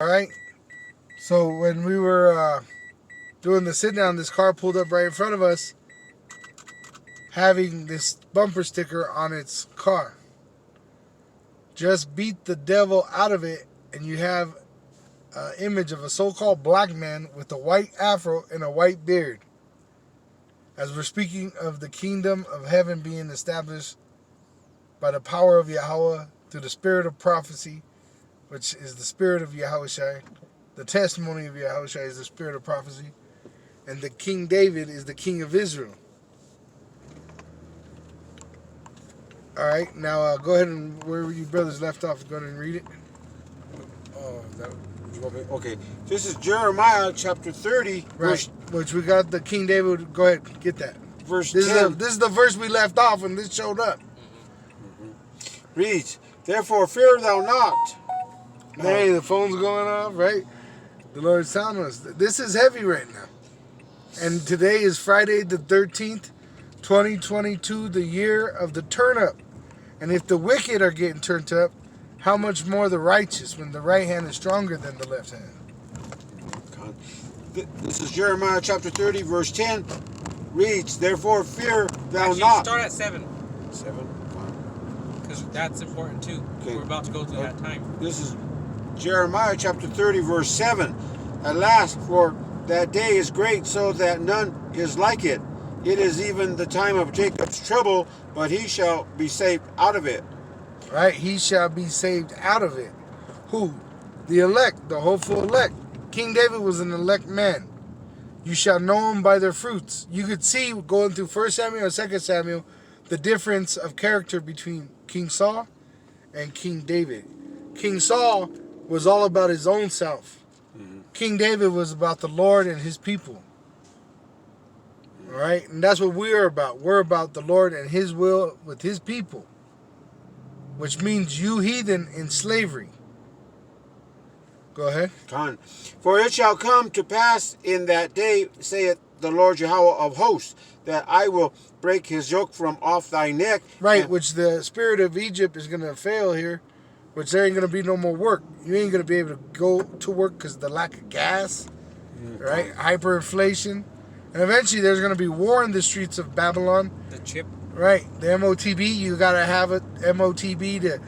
All right. So when we were doing the sit down, this car pulled up right in front of us, having this bumper sticker on its car. Just beat the devil out of it, and you have an image of a so-called black man with a white afro and a white beard. As we're speaking of the kingdom of heaven being established by the power of Yahweh through the spirit of prophecy, which is the spirit of Yahushai. The testimony of Yahushai is the spirit of prophecy. And the King David is the king of Israel. All right, now go ahead and where you brothers left off, go ahead and read it. Oh, okay. This is Jeremiah chapter 30. Right, which we got the King David. Go ahead, get that. Verse this 10. This is the verse we left off when this showed up. Reads, therefore fear thou not. Hey, the phone's going off, right? The Lord's telling us. This is heavy right now. And today is Friday the 13th, 2022, the year of the turn-up. And if the wicked are getting turned up, how much more the righteous when the right hand is stronger than the left hand? This is Jeremiah chapter 30, verse 10. Reads, therefore fear thou not. Start at 7. 7? Because that's important too. Okay. We're about to go through that time. This is Jeremiah chapter 30, verse 7. At last, for that day is great, so that none is like it. It is even the time of Jacob's trouble, but he shall be saved out of it. Right? He shall be saved out of it. Who? The elect, the hopeful elect. King David was an elect man. You shall know them by their fruits. You could see going through 1 Samuel and 2 Samuel the difference of character between King Saul and King David. King Saul was all about his own self. Mm-hmm. King David was about the Lord and his people. All right? And that's what we're about. We're about the Lord and his will with his people. Which means you heathen in slavery. Go ahead. For it shall come to pass in that day, saith the Lord Yahweh of hosts, that I will break his yoke from off thy neck. Right, which the spirit of Egypt is going to fail here, which there ain't going to be no more work. You ain't going to be able to go to work because of the lack of gas, right? Hyperinflation. And eventually there's going to be war in the streets of Babylon. The chip. Right, the MOTB, you got to have a MOTB to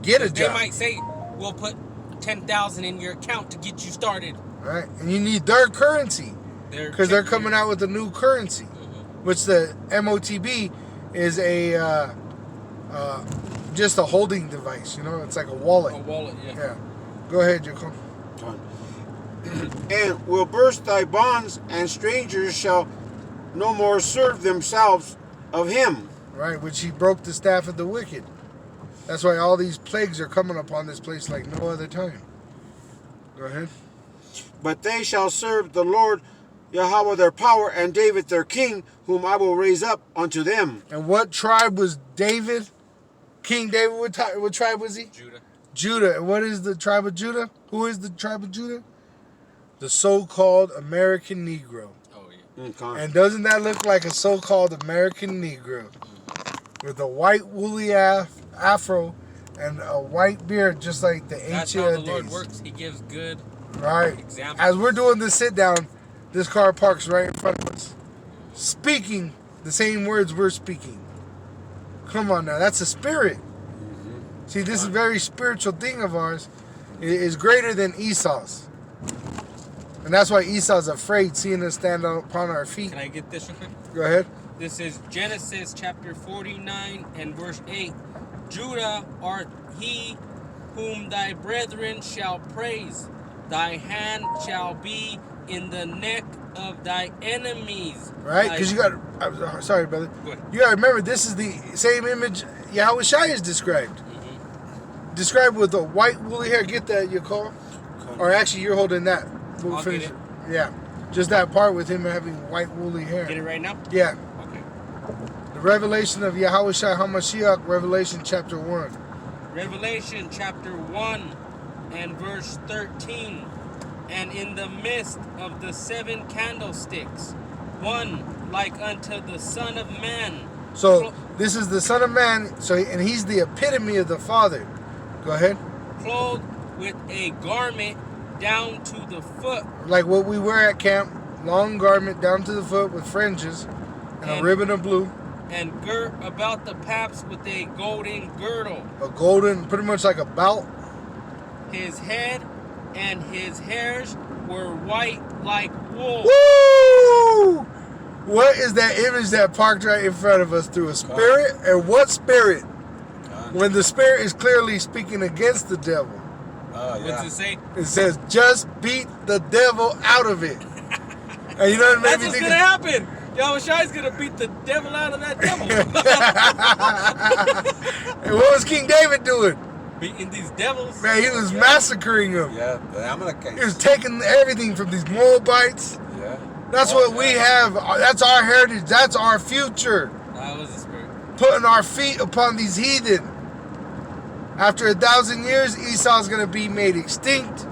get a job. They might say, we'll put 10,000 in your account to get you started. Right, and you need their currency because they're coming out with a new currency, which the MOTB is a just a holding device. You know, it's like a wallet. A wallet, yeah. Yeah. Go ahead, Jacob. And will burst thy bonds, and strangers shall no more serve themselves of him. Right, which he broke the staff of the wicked. That's why all these plagues are coming upon this place like no other time. Go ahead. But they shall serve the Lord Yahweh their power, and David their king, whom I will raise up unto them. And what tribe was David? King David, what tribe was he? Judah. Judah. And what is the tribe of Judah? Who is the tribe of Judah? The so-called American Negro. Oh, yeah. And doesn't that look like a so-called American Negro? With a white woolly afro and a white beard, just like the ancient days. That's how the Lord works. He gives good examples. As we're doing this sit-down, this car parks right in front of us. Speaking the same words we're speaking. Come on now, that's a spirit. See, this is a very spiritual thing of ours. It is greater than Esau's. And that's why Esau's afraid seeing us stand upon our feet. Can I get this real quick? Go ahead. This is Genesis chapter 49 and verse 8. Judah art he whom thy brethren shall praise. Thy hand shall be in the neck of thy enemies. Right? Because you got... I'm sorry, brother. You got to remember, this is the same image Yahushua is described. Mm-hmm. Described with the white woolly hair. Get that, you call? Or actually, you're holding that. We'll finish it. Yeah. Just that part with him having white woolly hair. Get it right now? Yeah. Okay. The revelation of Yahushua HaMashiach, Revelation chapter 1. Revelation chapter 1 and verse 13. And in the midst of the 7 candlesticks, one like unto the Son of Man. So this is the Son of Man, and he's the epitome of the Father. Go ahead. Clothed with a garment down to the foot, like what we wear at camp, long garment down to the foot with fringes and a ribbon of blue. and girt about the paps with a golden girdle. A golden, pretty much like a belt. His head and his hairs were white like wool. Woo! What is that image that parked right in front of us through a spirit? And what spirit? When the spirit is clearly speaking against the devil. Oh, yeah. What's it say? It says, just beat the devil out of it. And you know what made That's me what's think? gonna happen. Yahushua is gonna beat the devil out of that devil. And what was King David doing? Beating these devils. Man, he was massacring them. Yeah, the Amalekite. He was taking everything from these Moabites. Yeah. That's what we have. That's our heritage. That's our future. That was the spirit. Putting our feet upon these heathen. After 1,000 years, Esau's going to be made extinct.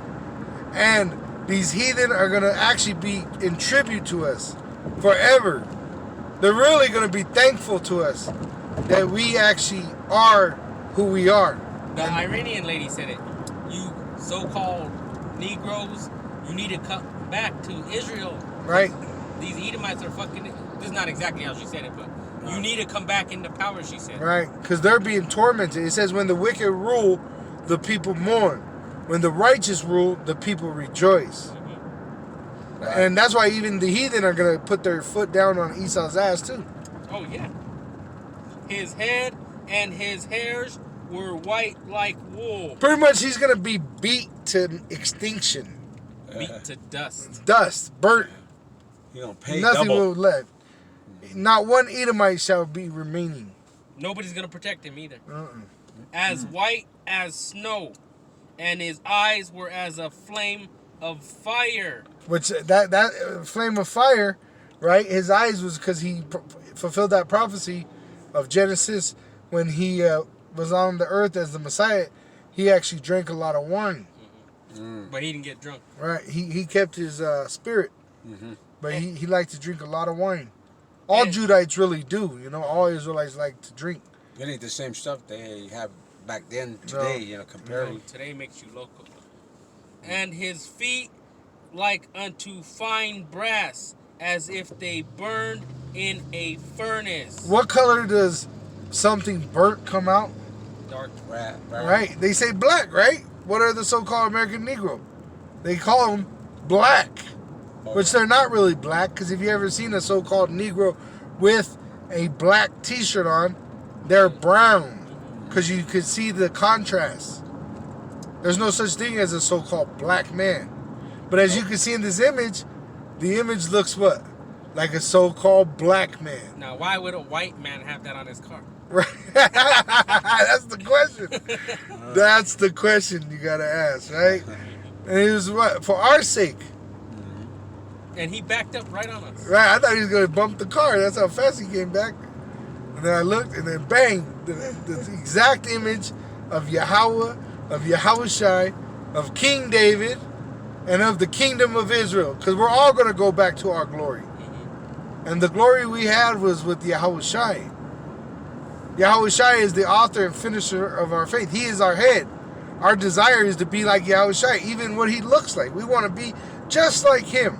And these heathen are going to actually be in tribute to us forever. They're really going to be thankful to us that we actually are who we are. The Iranian lady said it. You so-called Negroes, you need to come back to Israel. Right? These Edomites are fucking... This is not exactly how she said it, but you need to come back into power, she said. Right? Because they're being tormented. It says, when the wicked rule, the people mourn. When the righteous rule, the people rejoice. Mm-hmm. Right. And that's why even the heathen are going to put their foot down on Esau's ass too. Oh, yeah. His head and his hairs were white like wool. Pretty much he's going to be beat to extinction. Beat to dust. Dust, burnt, You're going to pay nothing double. will left. Not one Edomite shall be remaining. Nobody's going to protect him either. Uh-uh. As white as snow, and his eyes were as a flame of fire. Which that flame of fire, right? His eyes was because he fulfilled that prophecy of Genesis when he was on the earth as the Messiah. He actually drank a lot of wine. But he didn't get drunk. Right? He kept his spirit, but he liked to drink a lot of wine. All And- Judites really do, you know. All Israelites like to drink. It ain't the same stuff they have back then, today, No. you know, compared. No, today makes you local. And his feet like unto fine brass, as if they burned in a furnace. What color does something burnt come out? Dark. Right? They say black, right? What are the so-called American Negro? They call them black, which they're not really black, because if you ever seen a so-called Negro with a black T-shirt on, they're brown, because you could see the contrast. There's no such thing as a so-called black man. But as you can see in this image, the image looks what? Like a so-called black man. Now, why would a white man have that on his car? Right? That's the question. That's the question you gotta ask, right? And it was what? For our sake. And he backed up right on us. Right? I thought he was gonna bump the car. That's how fast he came back. And then I looked, and then bang, the exact image of Yahweh, of Yahushai, of King David, and of the kingdom of Israel. Because we're all gonna go back to our glory. And the glory we had was with Yahushai. Yahushai is the author and finisher of our faith. He is our head. Our desire is to be like Yahushai, even what he looks like. We want to be just like him.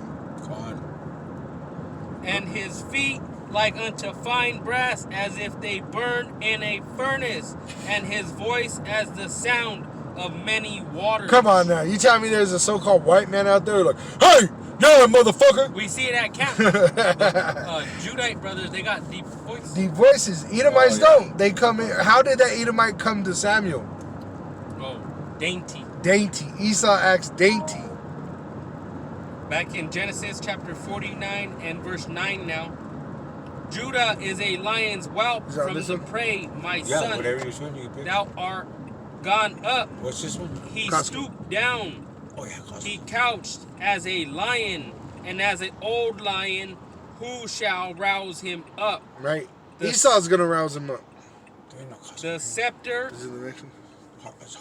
And his feet like unto fine brass, as if they burned in a furnace, and his voice as the sound of many waters. Come on now. You tell me there's a so-called white man out there like, hey, yeah, motherfucker. We see it at camp. Judite brothers, they got deep voices. Deep voices. Edomites don't. They come in. How did that Edomite come to Samuel? Oh, dainty. Dainty. Esau acts dainty. Back in Genesis chapter 49 and verse 9 now. Judah is a lion's whelp Is that from this the one? prey, my Yeah, son. whatever you're showing, you can pick. Thou art gone up. What's this one? He Costco. stooped down. Oh, yeah, Costco. He couched as a lion, and as an old lion, who shall rouse him up? Right? The- Esau's going to rouse him up. There ain't no Costco. The scepter, Is it the next one?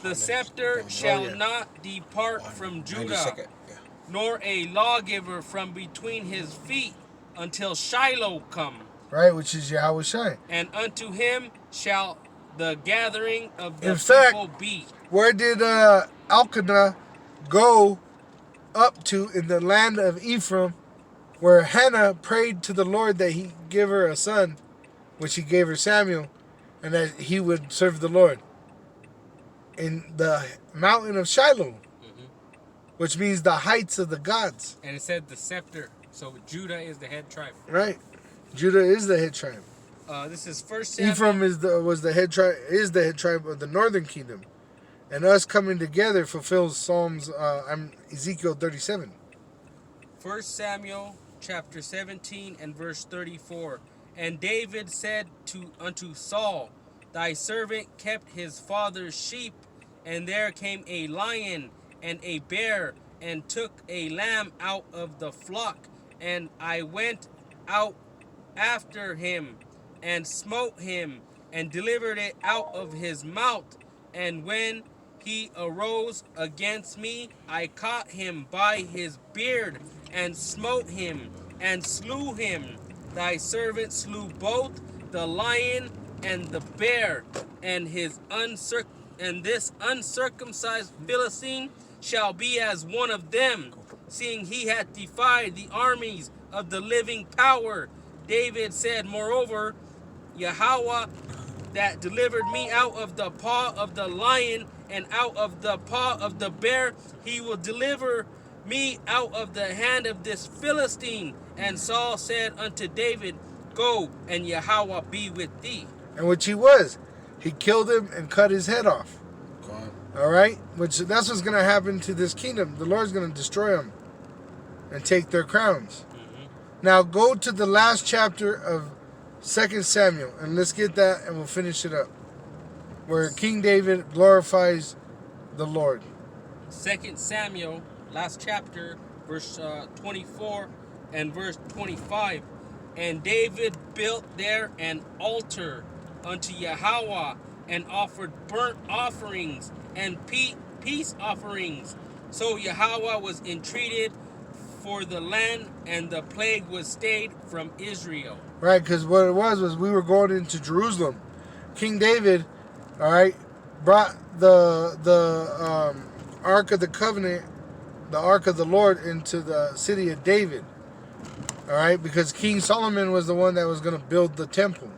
the scepter shall yeah. not depart from Judah, 92nd, yeah. nor a lawgiver from between his feet, until Shiloh come. Right? Which is Yahushai. And unto him shall the gathering of the In fact, people be. Where did Elkanah go up to in the land of Ephraim, where Hannah prayed to the Lord that he give her a son, which he gave her Samuel, and that he would serve the Lord. In the mountain of Shiloh, which means the heights of the gods. And it said the scepter. So Judah is the head tribe. Right. Judah is the head tribe. This is First Samuel. Ephraim is the head tribe of the northern kingdom, and us coming together fulfills Ezekiel 37. 1 Samuel chapter 17 and verse 34. And David said unto Saul, Thy servant kept his father's sheep, and there came a lion and a bear, and took a lamb out of the flock, and I went out after him, and smote him, and delivered it out of his mouth. And when he arose against me, I caught him by his beard, and smote him, and slew him. Thy servant slew both the lion and the bear, and this uncircumcised Philistine shall be as one of them, seeing he hath defied the armies of the living power. David said, Moreover, Yahweh that delivered me out of the paw of the lion and out of the paw of the bear, he will deliver me out of the hand of this Philistine. And Saul said unto David, Go, and Yahweh be with thee. And which he was. He killed him and cut his head off. God. All right? That's what's going to happen to this kingdom. The Lord's going to destroy them and take their crowns. Now go to the last chapter of 2 Samuel, and let's get that, and we'll finish it up. Where King David glorifies the Lord. 2 Samuel, last chapter, verse 24 and verse 25. And David built there an altar unto Yahweh, and offered burnt offerings and peace offerings. So Yahweh was entreated for the land, and the plague was stayed from Israel. Right, because what it was we were going into Jerusalem. King David, all right, brought the Ark of the Covenant, the Ark of the Lord, into the city of David. All right, because King Solomon was the one that was going to build the temple.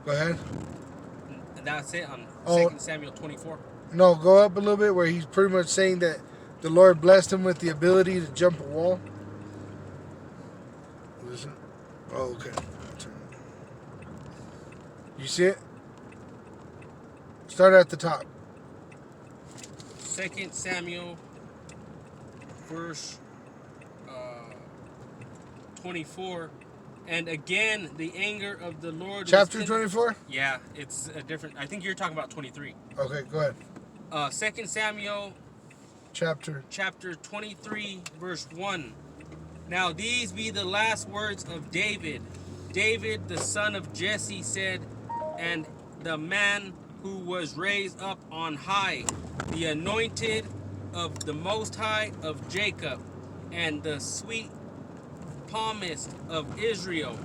Go ahead. And that's it on 2 Samuel 24. No, go up a little bit where he's pretty much saying that the Lord blessed him with the ability to jump a wall. Listen. Oh, okay. You see it? Start at the top. 2 Samuel, verse 24. And again, the anger of the Lord. Chapter 24? Yeah, it's a different. I think you're talking about 23. Okay, go ahead. 2 Samuel, Chapter 23, verse 1. Now these be the last words of David. David, the son of Jesse, said, and the man who was raised up on high, the anointed of the Most High of Jacob, and the sweet palmist of Israel,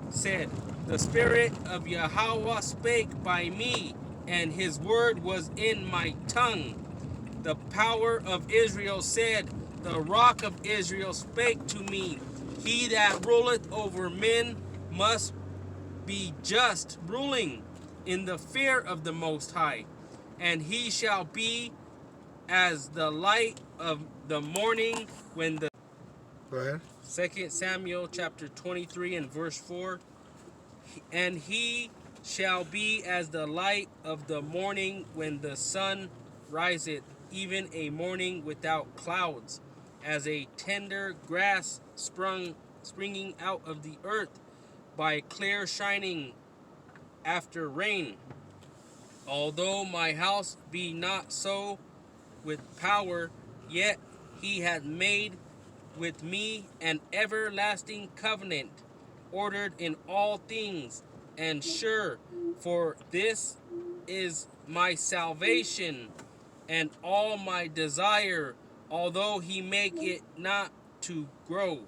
said, the Spirit of Yahweh spake by me, and his word was in my tongue. The power of Israel said, the rock of Israel spake to me. He that ruleth over men must be just, ruling in the fear of the Most High. And he shall be as the light of the morning when the... Go ahead. 2 Samuel chapter 23 and verse 4. And he shall be as the light of the morning when the sun riseth, even a morning without clouds, as a tender grass springing out of the earth by clear shining after rain. Although my house be not so with power, yet he hath made with me an everlasting covenant, ordered in all things, and sure, for this is my salvation and all my desire, although he make it not to grow.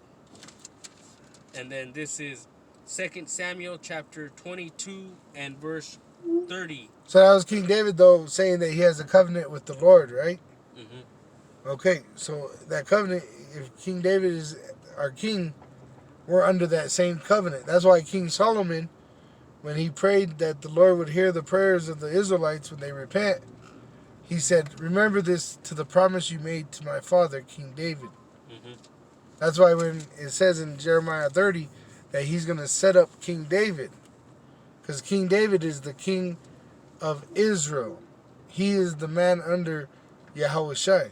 And then this is 2 Samuel chapter 22 and verse 30. So that was King David, though, saying that he has a covenant with the Lord, right? Okay, so that covenant, if King David is our king, we're under that same covenant. That's why King Solomon, when he prayed that the Lord would hear the prayers of the Israelites when they repent, he said, remember this to the promise you made to my father, King David. Mm-hmm. That's why when it says in Jeremiah 30 that he's going to set up King David, because King David is the king of Israel. He is the man under Yahushua.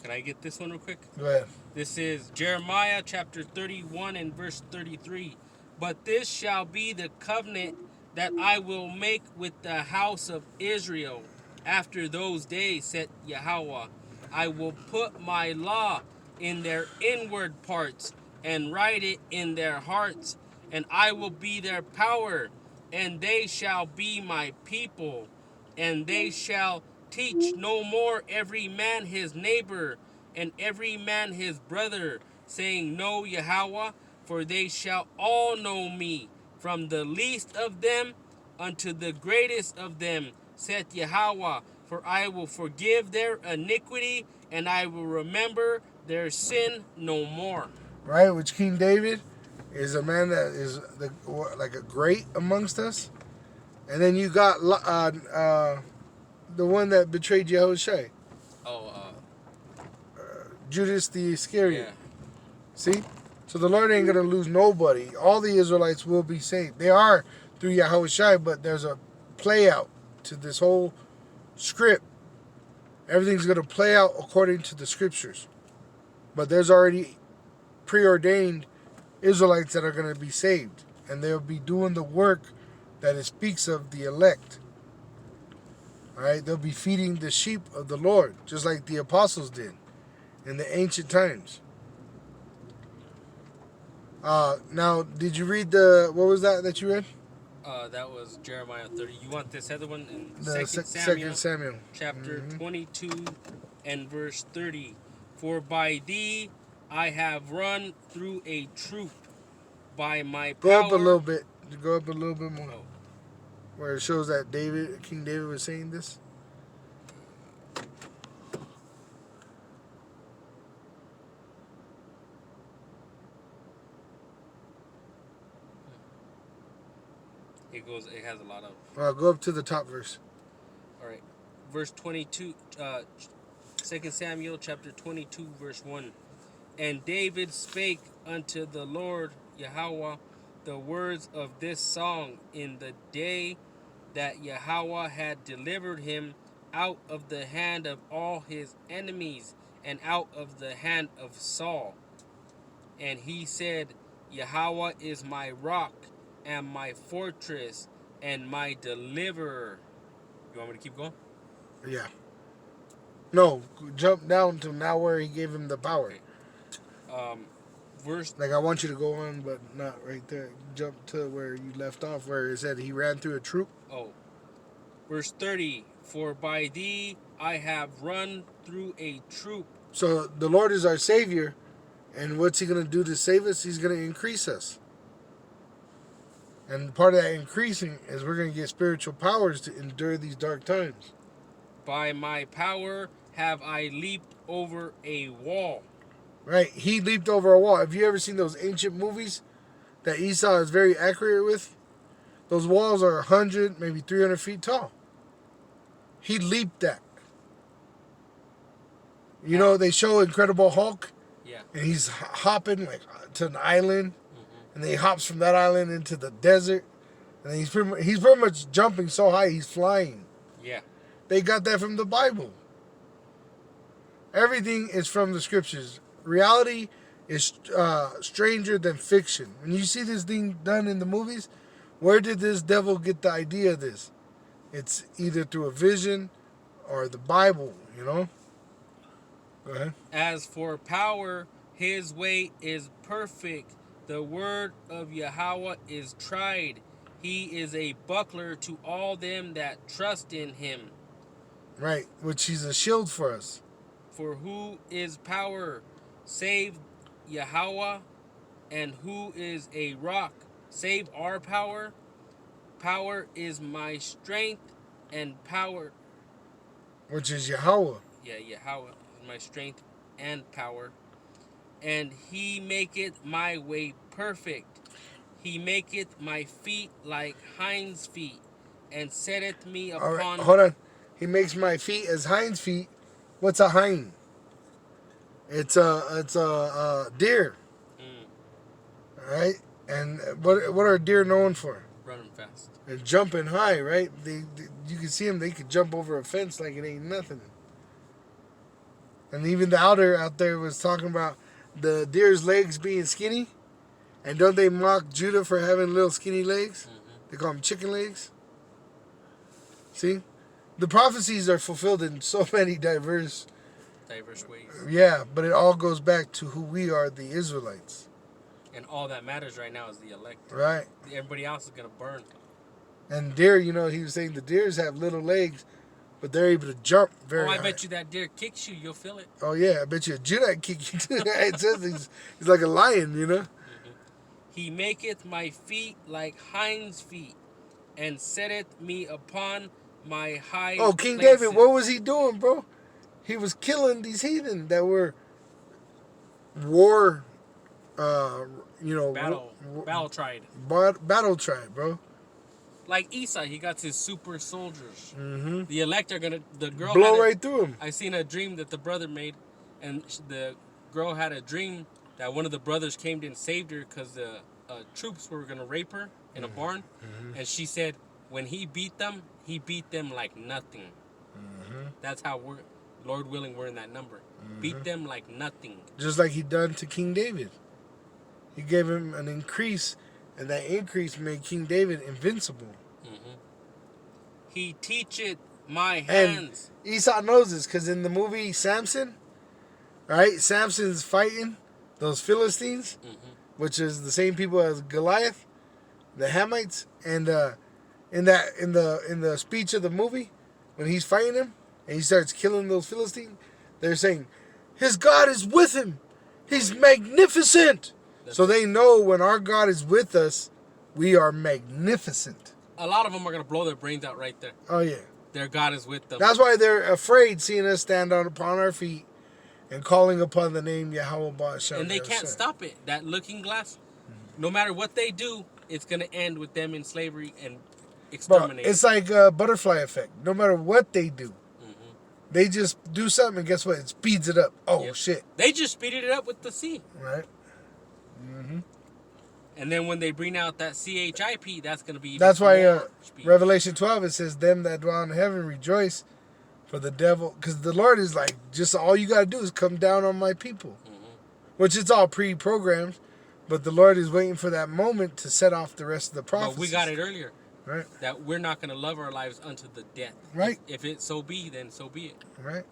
Can I get this one real quick? Go ahead. This is Jeremiah chapter 31 and verse 33. But this shall be the covenant that I will make with the house of Israel after those days, said Yahweh. I will put my law in their inward parts and write it in their hearts, and I will be their power, and they shall be my people, and they shall teach no more every man his neighbor and every man his brother, saying, Know Yahweh, for they shall all know me, from the least of them unto the greatest of them, saith Yahweh. For I will forgive their iniquity, and I will remember their sin no more. Right, which King David is a man that is like a great amongst us. And then you got the one that betrayed Yahushua, Oh, Judas the Iscariot. yeah. See? So the Lord ain't going to lose nobody. All the Israelites will be saved. They are through Yahushua, but there's a play out to this whole script. Everything's going to play out according to the scriptures. But there's already preordained Israelites that are going to be saved. And they'll be doing the work that it speaks of the elect. All right? They'll be feeding the sheep of the Lord, just like the apostles did in the ancient times. Now, did you read what was that you read? That was Jeremiah 30. You want this other one? In The Second Samuel. Chapter 22 and verse 30. For by thee I have run through a troop, by my power. Go up a little bit. Go up a little bit more. Oh. Where it shows that King David was saying this. It has a lot of. Go up to the top verse. All right. Verse 22, 2 Samuel chapter 22, verse 1. And David spake unto the Lord Yahweh the words of this song in the day that Yahweh had delivered him out of the hand of all his enemies and out of the hand of Saul. And he said, Yahweh is my rock and my fortress and my deliverer. You want me to keep going? Yeah. No, jump down to now where he gave him the power. Okay. Verse. Like I want you to go on, but not right there. Jump to where you left off, where it said he ran through a troop. Oh. Verse 30. For by thee I have run through a troop. So the Lord is our Savior, and what's he going to do to save us? He's going to increase us. And part of that increasing is we're going to get spiritual powers to endure these dark times. By my power have I leaped over a wall. Right? He leaped over a wall. Have you ever seen those ancient movies that Esau is very accurate with? Those walls are 100, maybe 300 feet tall. He leaped that. You know, they show Incredible Hulk. Yeah. And he's hopping like to an island. And then he hops from that island into the desert. And then he's pretty much jumping so high he's flying. Yeah. They got that from the Bible. Everything is from the scriptures. Reality is stranger than fiction. When you see this thing done in the movies, where did this devil get the idea of this? It's either through a vision or the Bible, you know? Go ahead. As for power, his way is perfect. The word of Yahweh is tried. He is a buckler to all them that trust in him. Right, which he's a shield for us. For who is power, save Yahweh? And who is a rock, save our power? Power is my strength, and power... Which is Yahweh. Yeah, Yahweh. my strength and power. And he maketh my way perfect. He maketh my feet like hinds feet, and setteth me All right, upon. hold on. He makes my feet as hinds feet. What's a hind? It's a deer, Mm, all right? And what are deer known for? running fast. And jumping high, right? You can see them. They could jump over a fence like it ain't nothing. And even the outer out there was talking about the deer's legs being skinny. And don't they mock Judah for having little skinny legs? Mm-hmm. They call them chicken legs. See? The prophecies are fulfilled in so many diverse Ways. Yeah, but it all goes back to who we are, the Israelites. And all that matters right now is the elect. Right. Everybody else is going to burn. And deer, he was saying the deers have little legs, but they're able to jump very high. I bet you that deer kicks you, you'll feel it. Oh, yeah, I bet you a Judah kick you too. It says he's like a lion, Mm-hmm. He maketh my feet like hinds feet, and setteth me upon my high Oh, King places. David, what was he doing, bro? He was killing these heathen that were war, Battle tried. battle tribe, bro. Like Esau, he got his super soldiers. Mm-hmm. The elect are gonna. The girl Blow had right through him. I seen a dream that the brother made, and the girl had a dream that one of the brothers came and saved her because the troops were gonna rape her in a barn, and she said when he beat them like nothing. That's how we're, Lord willing, we're in that number. Beat them like nothing. Just like he done to King David. He gave him an increase, and that increase made King David invincible. He teacheth my hands. And Esau knows this because in the movie Samson, right? Samson's fighting those Philistines, which is the same people as Goliath, the Hamites, and in the speech of the movie, when he's fighting him and he starts killing those Philistines, they're saying, "His God is with him. He's magnificent." So they know when our God is with us, we are magnificent. A lot of them are gonna blow their brains out right there. Oh yeah. Their God is with them. That's why they're afraid seeing us stand out upon our feet and calling upon the name Yahweh Ba'ashem. And they can't stop it. That looking glass, no matter what they do, it's going to end with them in slavery and exterminate. It's like a butterfly effect. No matter what they do, they just do something and guess what? It speeds it up. Oh, shit. They just speeded it up with the C. Right. And then when they bring out that CHIP, that's going to be even That's why more speed. Revelation 12, it says, "Them that dwell in heaven rejoice for the devil." Because the Lord is like, just all you got to do is come down on my people. Which it's all pre-programmed. But the Lord is waiting for that moment to set off the rest of the prophecies. But we got it earlier. Right. That we're not going to love our lives unto the death. Right. If it so be, then so be it. Right.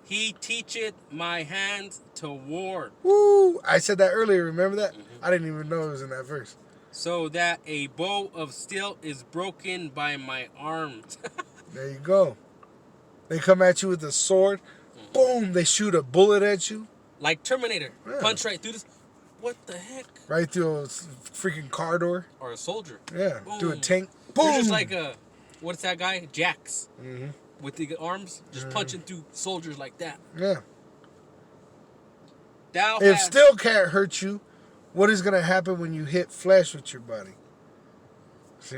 He teacheth my hands to war. Woo! I said that earlier. Remember that? I didn't even know it was in that verse. So that a bow of steel is broken by my arms. There you go. They come at you with a sword. Boom! They shoot a bullet at you. Like Terminator. Yeah. Punch right through this. What the heck? Right through a freaking car door. Or a soldier. Yeah. Boom. Through a tank. Boom! You're just like a, what's that guy? Jax. With the arms, just punching through soldiers like that. Yeah. Thou If hast, steel can't hurt you, what is going to happen when you hit flesh with your body? See?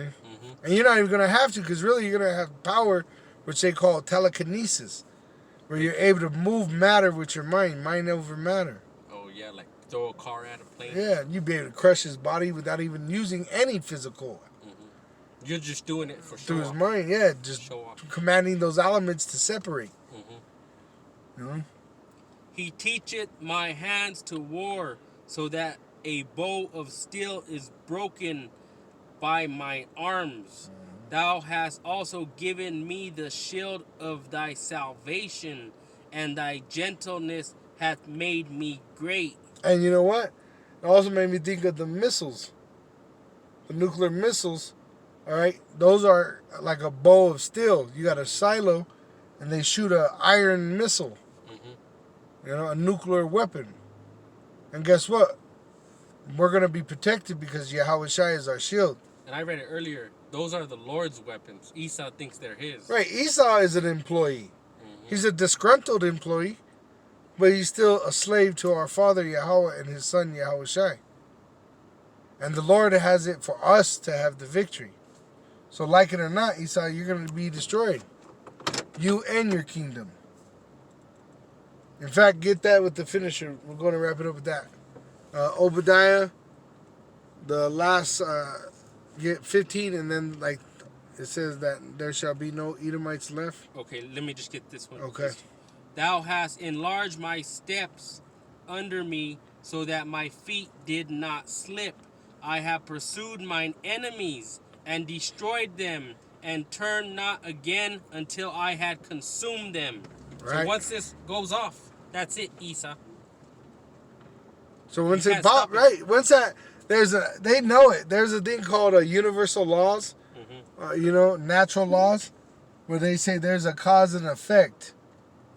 And you're not even going to have to, because really you're going to have power, which they call telekinesis, where you're able to move matter with your mind over matter. Oh yeah, like throw a car at a plane. Yeah, you'd be able to crush his body without even using any physical. You're just doing it for Through show his off. mind, yeah, just Show off. commanding those elements to separate. You know? He teacheth my hands to war, so that a bow of steel is broken by my arms. Thou hast also given me the shield of thy salvation, and thy gentleness hath made me great. And you know what? It also made me think of the missiles. The nuclear missiles, all right? Those are like a bow of steel. You got a silo, and they shoot an iron missile. You know, a nuclear weapon. And guess what? We're going to be protected because Yahweh Shai is our shield. And I read it earlier. Those are the Lord's weapons. Esau thinks they're his. Right, Esau is an employee. He's a disgruntled employee but he's still a slave to our Father Yahweh and his Son Yahweh Shai. And the Lord has it for us to have the victory. So like it or not, Esau, you're going to be destroyed. You and your kingdom. In fact, get that with the finisher. We're going to wrap it up with that. Obadiah, the last, get 15, and then like it says that there shall be no Edomites left. Okay, let me just get this one. Okay. Thou hast enlarged my steps under me, so that my feet did not slip. I have pursued mine enemies and destroyed them, and turned not again until I had consumed them. Right. So once this goes off, that's it, Esau. So once You it can't pop, stop it. right? Once that, they know it. There's a thing called universal laws, natural laws, where they say there's a cause and effect.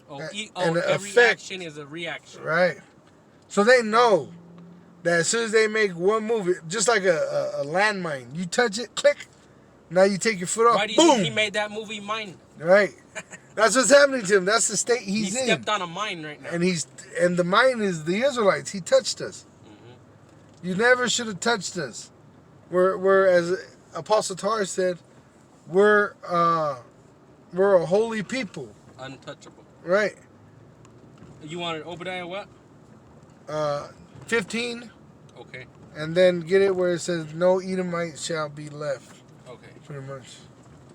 And Every effect. action is a reaction. Right. So they know that as soon as they make one move, just like a landmine, you touch it, click. Now you take your foot off, Why do you boom. think he made that movie Mine? Right. That's what's happening to him. That's the state He he's in. stepped on a mine right now. And the mine is the Israelites. He touched us. You never should have touched us. We're as Apostle Tar said, we're a holy people. Untouchable. Right. You wanted Obadiah what? 15, Okay. and then get it where it says no Edomite shall be left. Okay. Pretty much.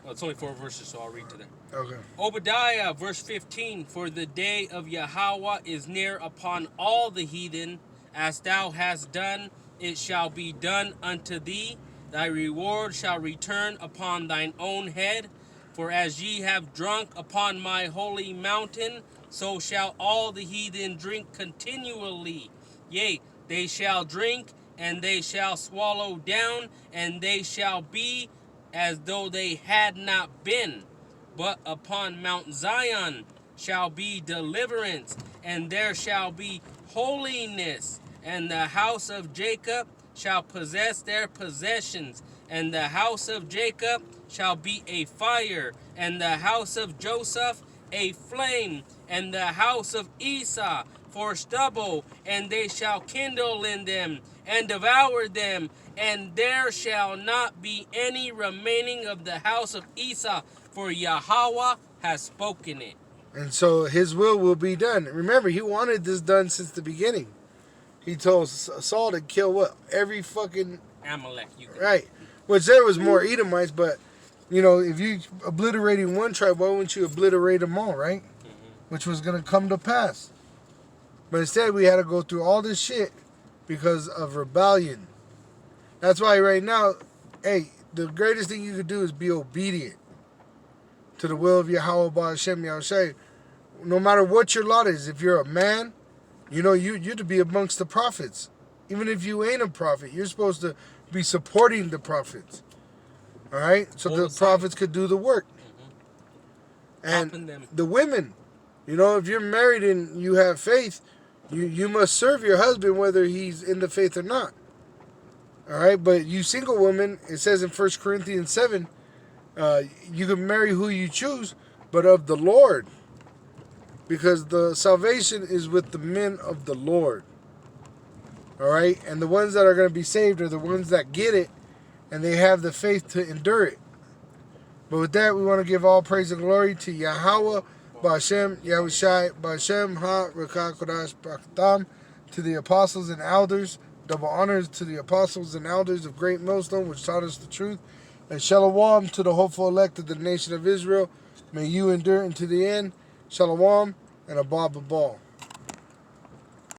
Well, it's only 4 verses, so I'll read to them. Okay. Obadiah, verse 15. For the day of Yahweh is near upon all the heathen. As thou hast done, it shall be done unto thee. Thy reward shall return upon thine own head. For as ye have drunk upon my holy mountain, so shall all the heathen drink continually. Yea, they shall drink, and they shall swallow down, and they shall be as though they had not been. But upon Mount Zion shall be deliverance, and there shall be holiness, and the house of Jacob shall possess their possessions, and the house of Jacob shall be a fire, and the house of Joseph a flame, and the house of Esau for stubble, and they shall kindle in them and devour them, and there shall not be any remaining of the house of Esau, for Yahweh has spoken it. And so his will be done. Remember, he wanted this done since the beginning. He told Saul to kill what? Every fucking... Amalek. Right. Which there was more Edomites, but, if you obliterating one tribe, why wouldn't you obliterate them all, right? Which was going to come to pass. But instead, we had to go through all this shit because of rebellion. That's why right now, hey, the greatest thing you could do is be obedient to the will of Yahweh Ba'Hashem Yahushai. No matter what your lot is, if you're a man, you're to be amongst the prophets. Even if you ain't a prophet, you're supposed to be supporting the prophets. All right? So the prophets could do the work. And the women, if you're married and you have faith, you must serve your husband whether he's in the faith or not. All right? But you single women, it says in 1 Corinthians 7, you can marry who you choose, but of the Lord. Because the salvation is with the men of the Lord. All right? And the ones that are going to be saved are the ones that get it and they have the faith to endure it. But with that, we want to give all praise and glory to Yahweh, Ba'Hashem, Yahushai, Ba'Hashem, Ha, Rakah, Kodash, Ba'Katam, to the apostles and elders. Double honors to the apostles and elders of Great Millstone, which taught us the truth. And Shalom to the hopeful elect of the nation of Israel. May you endure unto the end. Shalom and Abba Babal.